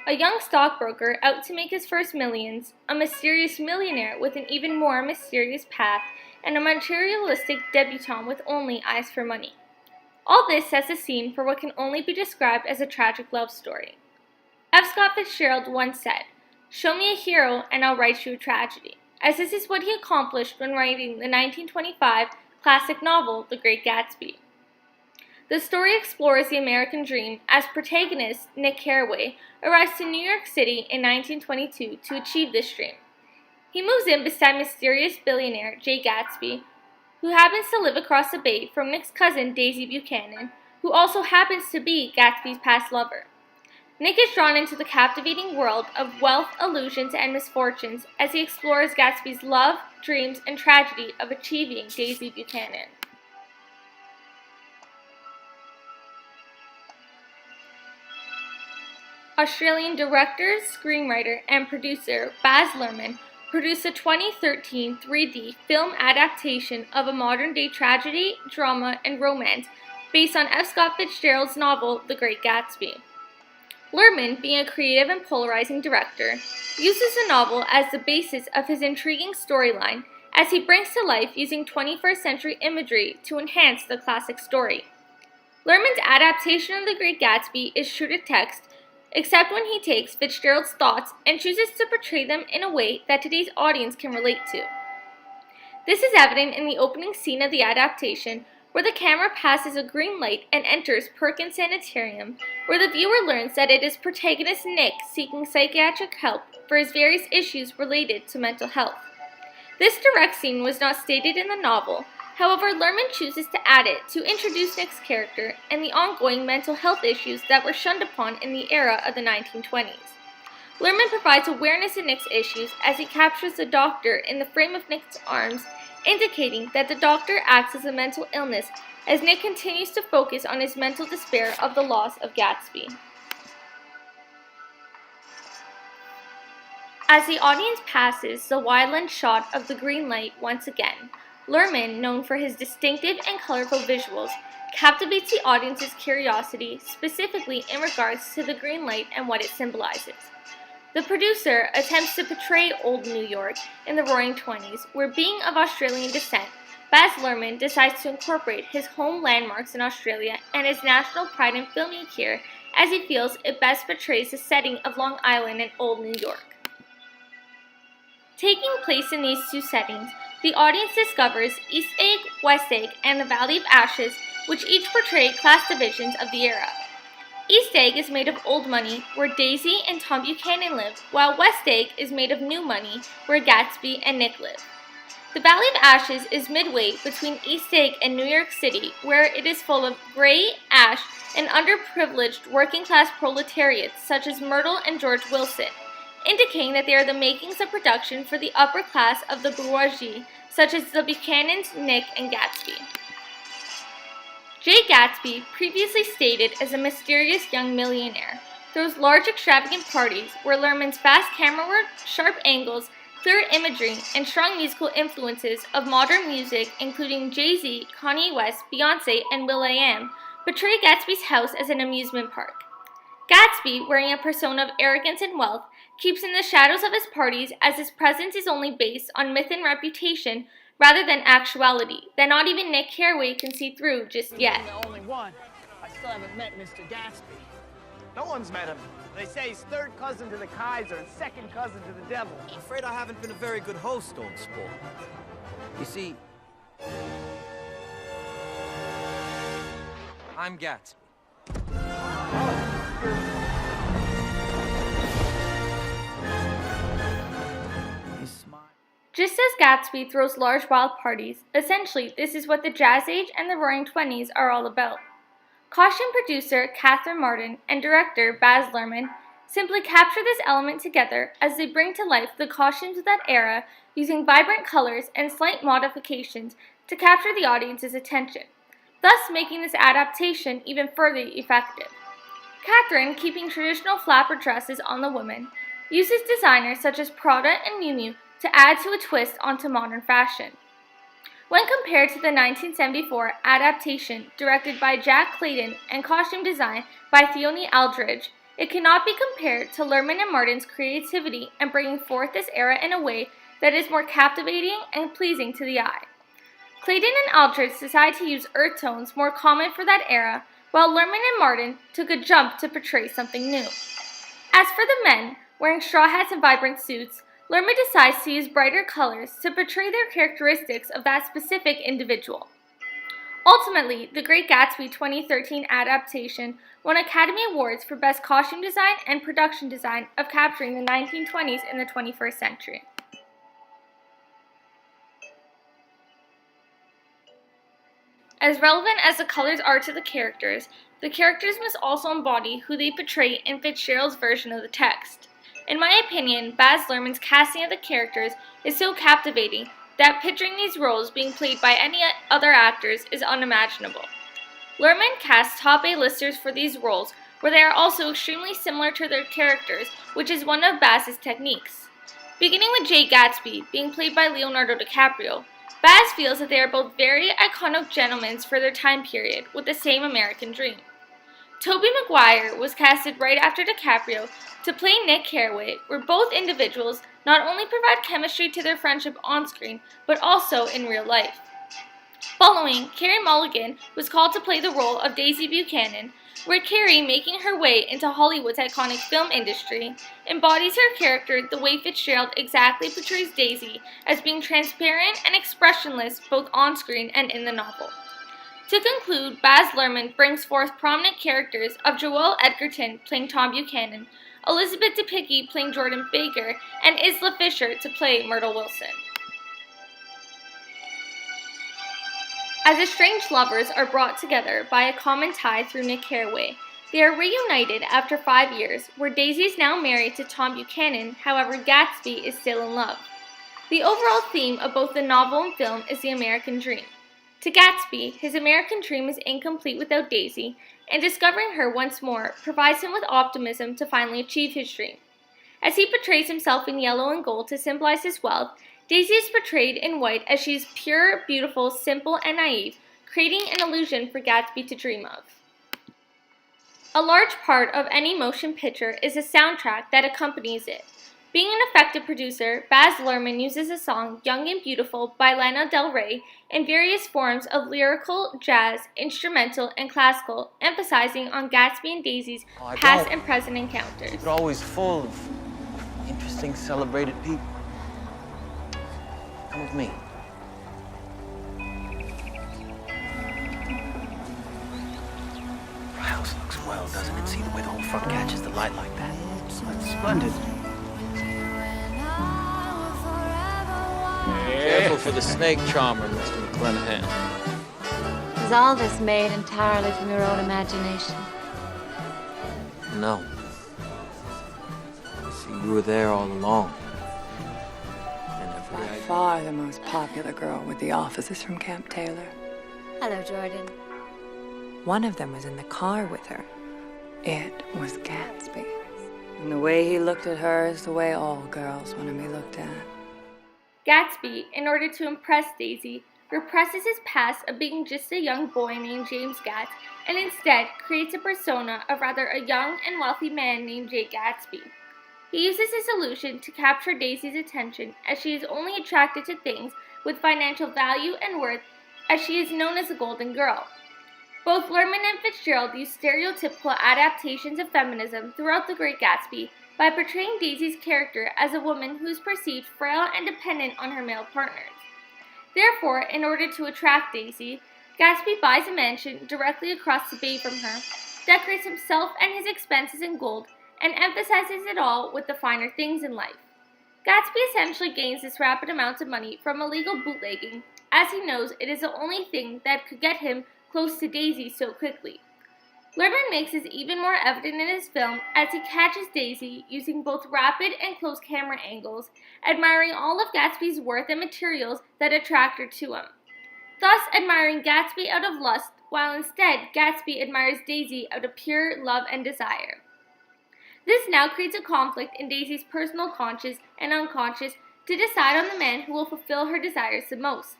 A young stockbroker out to make his first millions, a mysterious millionaire with an even more mysterious path, and a materialistic debutante with only eyes for money. All this sets the scene for what can only be described as a tragic love story. F. Scott Fitzgerald once said, "Show me a hero and I'll write you a tragedy," as this is what he accomplished when writing the 1925 classic novel, The Great Gatsby. The story explores the American dream as protagonist Nick Carraway arrives to New York City in 1922 to achieve this dream. He moves in beside mysterious billionaire Jay Gatsby, who happens to live across the bay from Nick's cousin Daisy Buchanan, who also happens to be Gatsby's past lover. Nick is drawn into the captivating world of wealth, illusions, and misfortunes as he explores Gatsby's love, dreams, and tragedy of achieving Daisy Buchanan. Australian director, screenwriter, and producer Baz Luhrmann produced a 2013 3D film adaptation of a modern-day tragedy, drama, and romance based on F. Scott Fitzgerald's novel, The Great Gatsby. Luhrmann, being a creative and polarizing director, uses the novel as the basis of his intriguing storyline as he brings to life using 21st century imagery to enhance the classic story. Luhrmann's adaptation of The Great Gatsby is true to text, except when he takes Fitzgerald's thoughts and chooses to portray them in a way that today's audience can relate to. This is evident in the opening scene of the adaptation, where the camera passes a green light and enters Perkins Sanitarium, where the viewer learns that it is protagonist Nick seeking psychiatric help for his various issues related to mental health. This direct scene was not stated in the novel. However, Luhrmann chooses to add it to introduce Nick's character and the ongoing mental health issues that were shunned upon in the era of the 1920s. Luhrmann provides awareness of Nick's issues as he captures the doctor in the frame of Nick's arms, indicating that the doctor acts as a mental illness as Nick continues to focus on his mental despair of the loss of Gatsby. As the audience passes the wide-lens shot of the green light once again, Luhrmann, known for his distinctive and colorful visuals, captivates the audience's curiosity, specifically in regards to the green light and what it symbolizes. The producer attempts to portray old New York in the Roaring Twenties, where being of Australian descent, Baz Luhrmann decides to incorporate his home landmarks in Australia and his national pride in filming here, as he feels it best portrays the setting of Long Island and old New York. Taking place in these two settings, the audience discovers East Egg, West Egg, and the Valley of Ashes, which each portray class divisions of the era. East Egg is made of old money, where Daisy and Tom Buchanan live, while West Egg is made of new money, where Gatsby and Nick live. The Valley of Ashes is midway between East Egg and New York City, where it is full of gray, ash, and underprivileged working-class proletariats such as Myrtle and George Wilson, indicating that they are the makings of production for the upper class of the bourgeoisie, such as the Buchanans, Nick, and Gatsby. Jay Gatsby, previously stated as a mysterious young millionaire, throws large extravagant parties where Luhrmann's fast camera work, sharp angles, clear imagery, and strong musical influences of modern music, including Jay-Z, Kanye West, Beyonce, and will.i.am, portray Gatsby's house as an amusement park. Gatsby, wearing a persona of arrogance and wealth, keeps in the shadows of his parties as his presence is only based on myth and reputation rather than actuality that not even Nick Carraway can see through just yet. I'm the only one. I still haven't met Mr. Gatsby. No one's met him. They say he's third cousin to the Kaiser and second cousin to the devil. I'm afraid I haven't been a very good host, old sport. You see, I'm Gatsby. Just as Gatsby throws large wild parties, essentially this is what the Jazz Age and the Roaring Twenties are all about. Costume producer Catherine Martin and director Baz Luhrmann simply capture this element together as they bring to life the costumes of that era using vibrant colors and slight modifications to capture the audience's attention, thus making this adaptation even further effective. Catherine, keeping traditional flapper dresses on the women, uses designers such as Prada and Miu Miu to add to a twist onto modern fashion. When compared to the 1974 adaptation directed by Jack Clayton and costume design by Theone Aldridge, it cannot be compared to Luhrmann and Martin's creativity in bringing forth this era in a way that is more captivating and pleasing to the eye. Clayton and Aldrich decided to use earth tones more common for that era, while Luhrmann and Martin took a jump to portray something new. As for the men, wearing straw hats and vibrant suits, Luhrmann decides to use brighter colors to portray their characteristics of that specific individual. Ultimately, The Great Gatsby 2013 adaptation won Academy Awards for Best Costume Design and Production Design of capturing the 1920s in the 21st century. As relevant as the colors are to the characters must also embody who they portray in Fitzgerald's version of the text. In my opinion, Baz Luhrmann's casting of the characters is so captivating that picturing these roles being played by any other actors is unimaginable. Luhrmann cast top A-listers for these roles where they are also extremely similar to their characters, which is one of Baz's techniques. Beginning with Jay Gatsby, being played by Leonardo DiCaprio, Baz feels that they are both very iconic gentlemen for their time period with the same American dream. Tobey Maguire was casted right after DiCaprio to play Nick Carraway, where both individuals not only provide chemistry to their friendship on screen, but also in real life. Following, Carey Mulligan was called to play the role of Daisy Buchanan, where Carey, making her way into Hollywood's iconic film industry, embodies her character the way Fitzgerald exactly portrays Daisy as being transparent and expressionless both on screen and in the novel. To conclude, Baz Luhrmann brings forth prominent characters of Joel Edgerton playing Tom Buchanan, Elizabeth Debicki playing Jordan Baker, and Isla Fisher to play Myrtle Wilson. As estranged lovers are brought together by a common tie through Nick Carraway, they are reunited after 5 years, where Daisy is now married to Tom Buchanan, however Gatsby is still in love. The overall theme of both the novel and film is the American dream. To Gatsby, his American dream is incomplete without Daisy, and discovering her once more provides him with optimism to finally achieve his dream. As he portrays himself in yellow and gold to symbolize his wealth, Daisy is portrayed in white as she is pure, beautiful, simple, and naive, creating an illusion for Gatsby to dream of. A large part of any motion picture is the soundtrack that accompanies it. Being an effective producer, Baz Luhrmann uses the song Young and Beautiful by Lana Del Rey in various forms of lyrical, jazz, instrumental, and classical, emphasizing on Gatsby and Daisy's past and present encounters. It's always full of interesting, celebrated people. Come with me. Our house looks well, doesn't it? See the way the whole front catches the light like that? That's splendid. Careful for the snake charmer, Mr. McClanahan. Is all this made entirely from your own imagination? No. See, you were there all along. By far the most popular girl with the officers from Camp Taylor. Hello, Jordan. One of them was in the car with her. It was Gatsby. And the way he looked at her is the way all girls want to be looked at. Gatsby, in order to impress Daisy, represses his past of being just a young boy named James Gatz and instead creates a persona of rather a young and wealthy man named Jay Gatsby. He uses this illusion to capture Daisy's attention as she is only attracted to things with financial value and worth, as she is known as the Golden Girl. Both Luhrmann and Fitzgerald use stereotypical adaptations of feminism throughout The Great Gatsby by portraying Daisy's character as a woman who is perceived frail and dependent on her male partners. Therefore, in order to attract Daisy, Gatsby buys a mansion directly across the bay from her, decorates himself and his expenses in gold, and emphasizes it all with the finer things in life. Gatsby essentially gains this rapid amount of money from illegal bootlegging, as he knows it is the only thing that could get him close to Daisy so quickly. Luhrmann makes this even more evident in his film as he catches Daisy using both rapid and close camera angles, admiring all of Gatsby's worth and materials that attract her to him, thus admiring Gatsby out of lust, while instead Gatsby admires Daisy out of pure love and desire. This now creates a conflict in Daisy's personal conscious and unconscious to decide on the man who will fulfill her desires the most.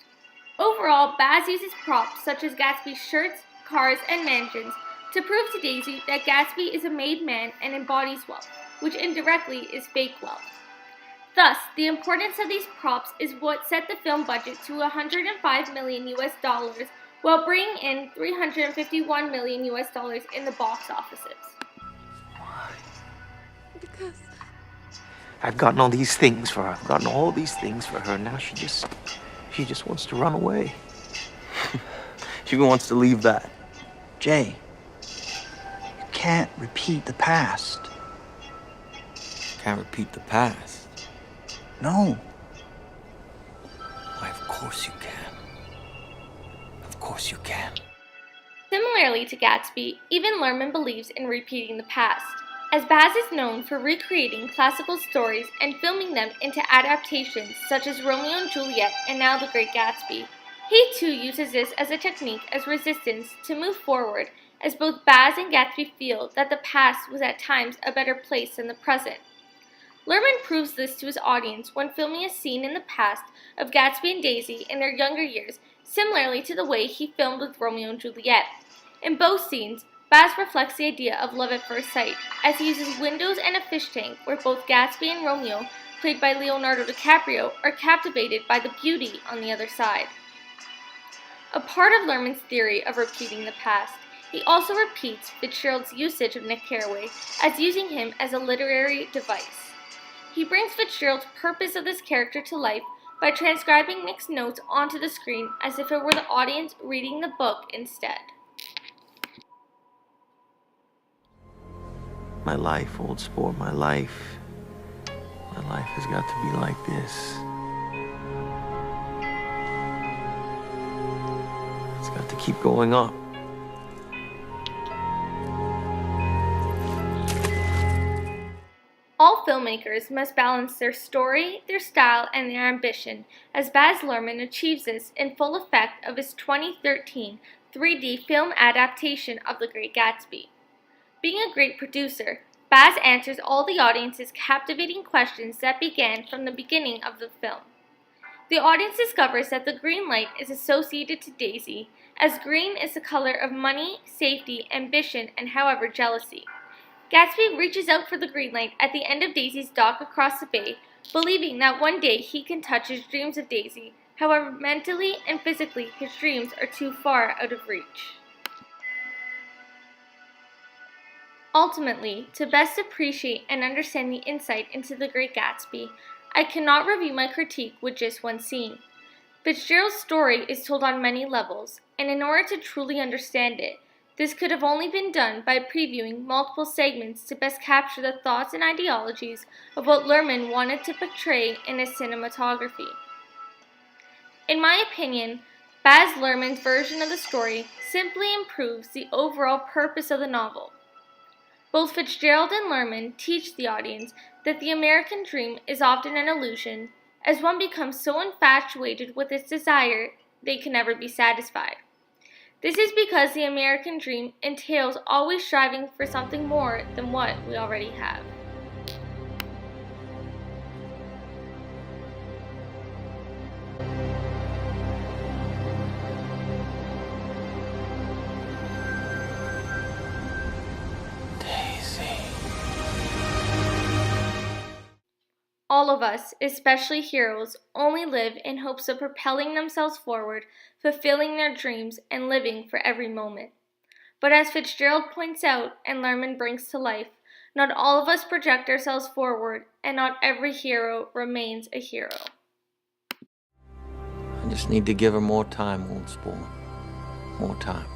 Overall, Baz uses props such as Gatsby's shirts, cars, and mansions, to prove to Daisy that Gatsby is a made man and embodies wealth, which indirectly is fake wealth. Thus, the importance of these props is what set the film budget to $105 million while bringing in $351 million in the box offices. Because I've gotten all these things for her. I've gotten all these things for her. Now she just wants to run away. She wants to leave that. Jay, you can't repeat the past. Can't repeat the past. No. Why, of course you can. Of course you can. Similarly to Gatsby, even Lerman believes in repeating the past, as Baz is known for recreating classical stories and filming them into adaptations such as Romeo and Juliet and now The Great Gatsby. He too uses this as a technique as resistance to move forward, as both Baz and Gatsby feel that the past was at times a better place than the present. Lerman proves this to his audience when filming a scene in the past of Gatsby and Daisy in their younger years, similarly to the way he filmed with Romeo and Juliet. In both scenes, Baz reflects the idea of love at first sight, as he uses windows and a fish tank where both Gatsby and Romeo, played by Leonardo DiCaprio, are captivated by the beauty on the other side. A part of Lerman's theory of repeating the past, he also repeats Fitzgerald's usage of Nick Carraway as using him as a literary device. He brings Fitzgerald's purpose of this character to life by transcribing Nick's notes onto the screen as if it were the audience reading the book instead. My life, old sport, my life. My life has got to be like this. It's got to keep going up. All filmmakers must balance their story, their style, and their ambition, as Baz Luhrmann achieves this in full effect of his 2013 3D film adaptation of The Great Gatsby. Being a great producer, Baz answers all the audience's captivating questions that began from the beginning of the film. The audience discovers that the green light is associated to Daisy, as green is the color of money, safety, ambition, and however jealousy. Gatsby reaches out for the green light at the end of Daisy's dock across the bay, believing that one day he can touch his dreams of Daisy. However, mentally and physically, his dreams are too far out of reach. Ultimately, to best appreciate and understand the insight into The Great Gatsby, I cannot review my critique with just one scene. Fitzgerald's story is told on many levels, and in order to truly understand it, this could have only been done by previewing multiple segments to best capture the thoughts and ideologies of what Luhrmann wanted to portray in his cinematography. In my opinion, Baz Luhrmann's version of the story simply improves the overall purpose of the novel. Both Fitzgerald and Luhrmann teach the audience that the American dream is often an illusion, as one becomes so infatuated with its desire they can never be satisfied. This is because the American dream entails always striving for something more than what we already have. All of us, especially heroes, only live in hopes of propelling themselves forward, fulfilling their dreams, and living for every moment. But as Fitzgerald points out and Luhrmann brings to life, not all of us project ourselves forward, and not every hero remains a hero. I just need to give her more time, old sport. More time.